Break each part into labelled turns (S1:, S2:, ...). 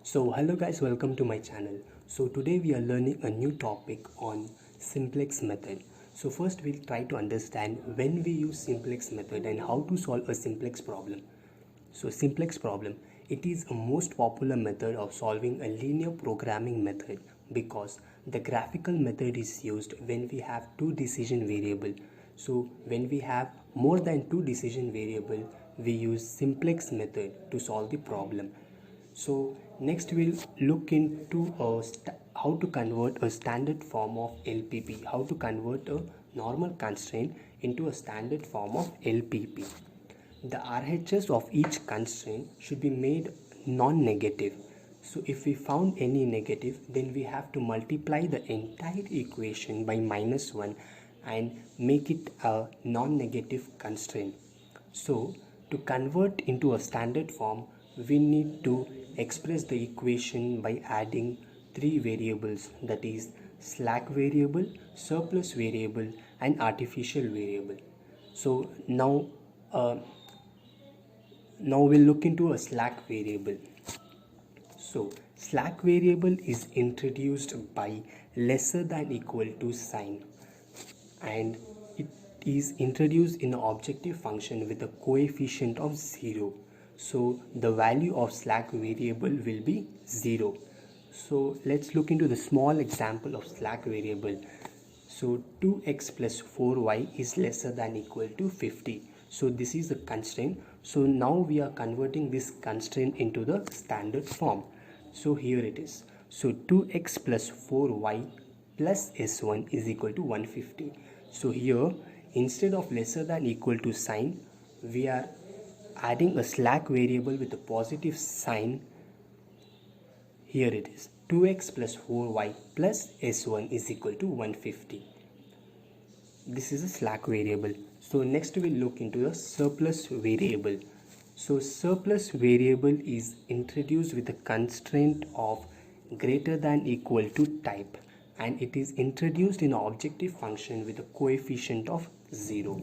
S1: So hello guys, welcome to my channel. So today we are learning a new topic on simplex method. So first we'll try to understand when we use simplex method and how to solve a simplex problem. So simplex problem, it is a most popular method of solving a linear programming method because the graphical method is used when we have two decision variable. So when we have more than two decision variable, we use simplex method to solve the problem. So next we'll look into how to convert a standard form of LPP, how to convert a normal constraint into a standard form of LPP. The RHS of each constraint should be made non-negative. So if we found any negative, then we have to multiply the entire equation by -1 and make it a non-negative constraint. So to convert into a standard form, we need to express the equation by adding three variables, that is slack variable, surplus variable and artificial variable. So now we'll look into a slack variable. So slack variable is introduced by lesser than equal to sign, and it is introduced in an objective function with a coefficient of 0. So the value of slack variable will be 0. So let's look into the small example of slack variable. So 2x plus 4y is lesser than equal to 50. So this is the constraint. So now we are converting this constraint into the standard form. So here it is. So 2x plus 4y plus s1 is equal to 150. So here, instead of lesser than equal to sign, we are adding a slack variable with a positive sign. Here it is, 2x plus 4y plus s1 is equal to 150. This is a slack variable. So next we'll look into the surplus variable. So surplus variable is introduced with a constraint of greater than equal to type, and it is introduced in an objective function with a coefficient of 0.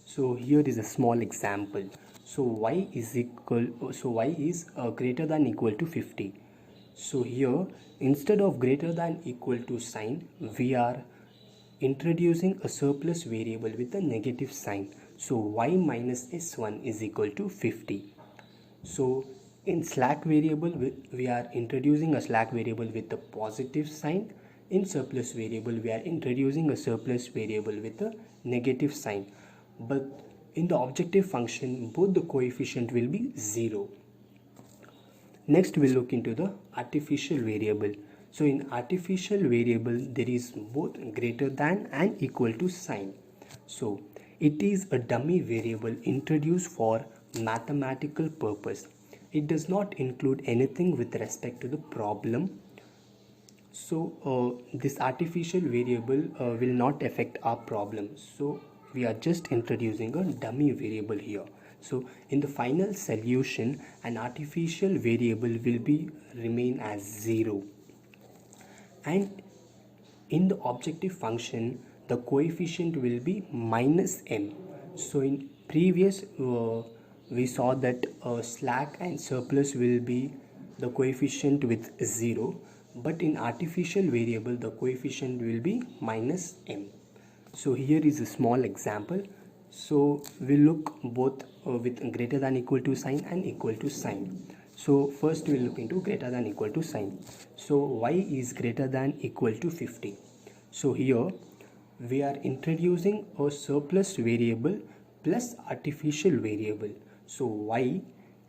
S1: So here is a small example. So y is greater than equal to 50. So here, instead of greater than equal to sign, we are introducing a surplus variable with a negative sign. So y minus s1 is equal to 50. So in slack variable, we are introducing a slack variable with a positive sign. In surplus variable, we are introducing a surplus variable with a negative sign. But in the objective function, both the coefficient will be 0. Next we'll look into the artificial variable. So in artificial variable, there is both greater than and equal to sign. So it is a dummy variable introduced for mathematical purpose. It does not include anything with respect to the problem. So this artificial variable will not affect our problem. So we are just introducing a dummy variable here. So in the final solution, an artificial variable will be remain as 0. And in the objective function, the coefficient will be minus m. So in previous we saw that slack and surplus will be the coefficient with 0, but in artificial variable the coefficient will be minus m. So here is a small example. So we look both with greater than equal to sign and equal to sign. So first we'll look into greater than equal to sign. So y is greater than equal to 50. So here we are introducing a surplus variable plus artificial variable. So y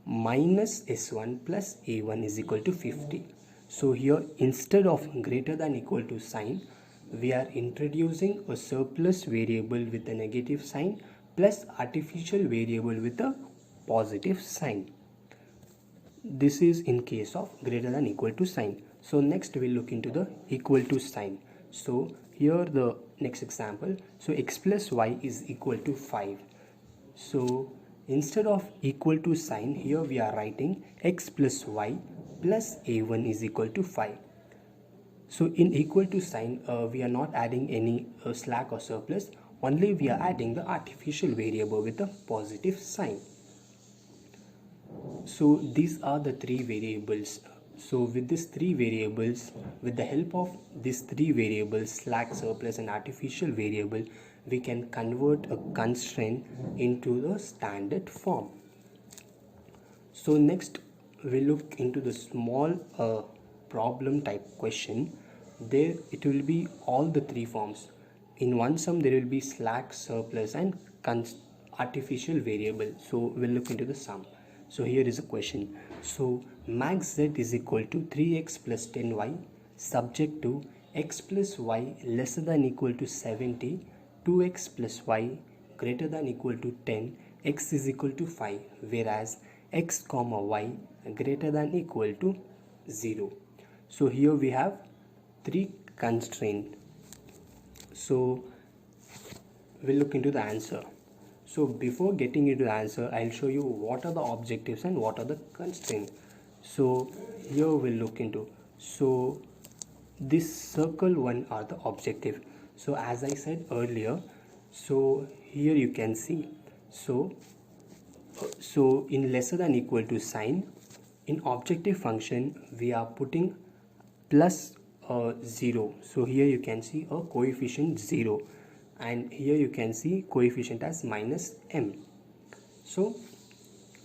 S1: minus s1 plus a1 is equal to 50. So here, instead of greater than equal to sign, we are introducing a surplus variable with a negative sign plus artificial variable with a positive sign. This is in case of greater than equal to sign. So next we'll look into the equal to sign. So here the next example. So x plus y is equal to 5. So instead of equal to sign, here we are writing x plus y plus a1 is equal to 5. So in equal to sign, we are not adding any slack or surplus, only we are adding the artificial variable with a positive sign. So these are the three variables. So with these three variables, with the help of these three variables, slack, surplus and artificial variable, we can convert a constraint into the standard form. So next we look into the small problem type question. There it will be all the three forms. In one sum there will be slack, surplus and artificial variable. So we'll look into the sum. So here is a question. So max z is equal to 3x plus 10y subject to x plus y lesser than equal to 70, 2x plus y greater than equal to 10, x is equal to 5, whereas x comma y greater than equal to 0. So here we have three constraints. So we'll look into the answer. So before getting into the answer, I'll show you what are the objectives and what are the constraints. So here we'll look into. So this circle one are the objective. So as I said earlier, so here you can see. So in lesser than equal to sign, in objective function we are putting plus 0. So here you can see a coefficient 0, and here you can see coefficient as minus m. So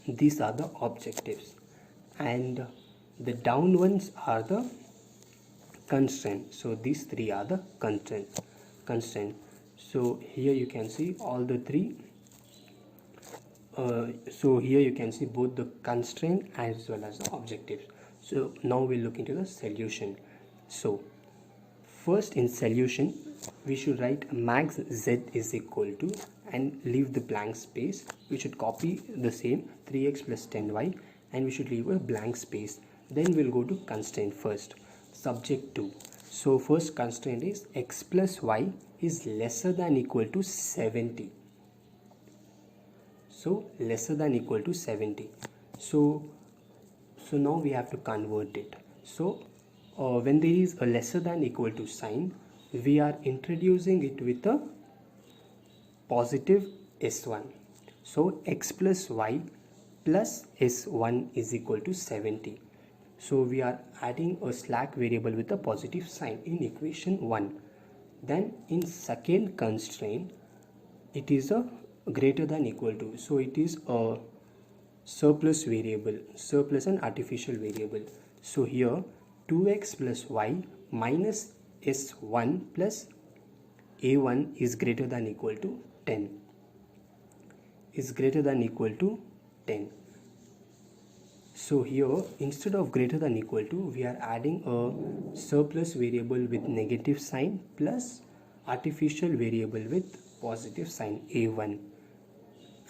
S1: these are the objectives, and the down ones are the constraint. So these three are the constraint. So here you can see all the three. So here you can see both the constraint as well as the objectives. So now we'll look into the solution. So first in solution we should write max z is equal to, and leave the blank space. We should copy the same 3x plus 10y and we should leave a blank space. Then we'll go to constraint first, subject to. So first constraint is x plus y is lesser than equal to 70. So lesser than equal to 70. So now we have to convert it. So when there is a lesser than equal to sign, we are introducing it with a positive s1. So x plus y plus s1 is equal to 70. So we are adding a slack variable with a positive sign in equation 1. Then in second constraint, it is a greater than equal to. So it is a surplus variable, surplus and artificial variable. So here 2x plus y minus s1 plus a1 is greater than equal to 10. Is greater than equal to 10. So here instead of greater than equal to, we are adding a surplus variable with negative sign plus artificial variable with positive sign a1,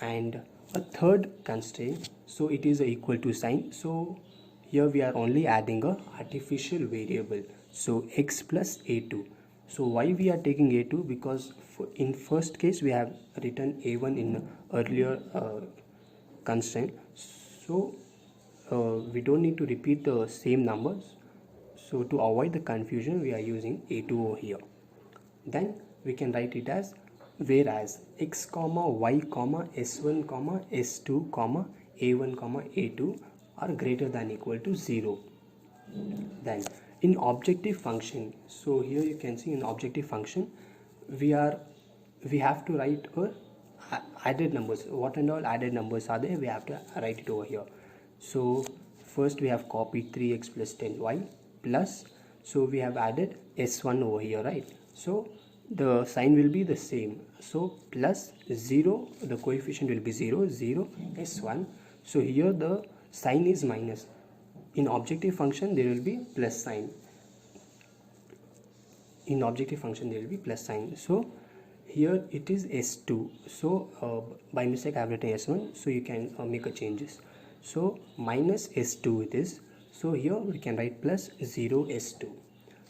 S1: and a third constraint. So it is a equal to sign. So here we are only adding a artificial variable, so x plus a2. So why we are taking a2? Because in first case we have written a1 in earlier constraint. So we don't need to repeat the same numbers. So to avoid the confusion, we are using a2 over here. Then we can write it as whereas x comma y comma s1 comma s2 comma a1 comma a2 are greater than equal to 0. Then in objective function, so here you can see in objective function we have to write added numbers. What and all added numbers are there, we have to write it over here. So first we have copied 3x plus 10y plus, so we have added s1 over here, right? So the sign will be the same. So plus 0, the coefficient will be 0, 0, s1. So here the sign is minus. In objective function there will be plus sign. In objective function there will be plus sign. So here it is s2. So by mistake I have written s1. So you can make a changes. So minus s2 it is. So here we can write plus 0 s2.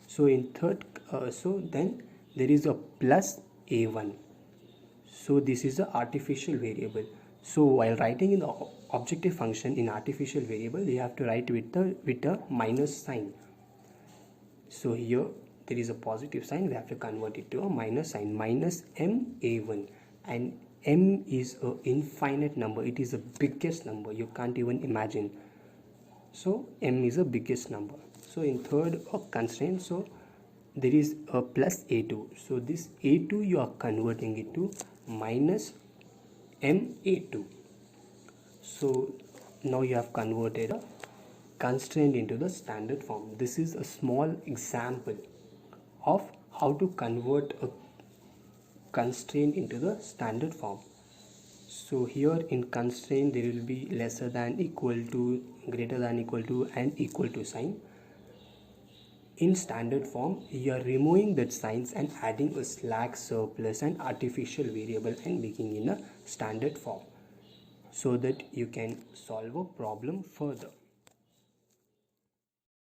S1: So in third, so then there is a plus a1. So this is the artificial variable. So while writing in the objective function in artificial variable, you have to write with a minus sign. So here there is a positive sign, we have to convert it to a minus sign, minus m a1, and m is a infinite number. It is the biggest number, you can't even imagine. So m is the biggest number. So in third constraint, so there is a plus a2. So this a2 you are converting it to minus ma2. So now you have converted a constraint into the standard form. This is a small example of how to convert a constraint into the standard form. So here in constraint there will be lesser than, equal to, greater than, equal to, and equal to sign. In standard form you are removing that signs and adding a slash, surplus and artificial variable and making in a standard form, so that you can solve a problem further.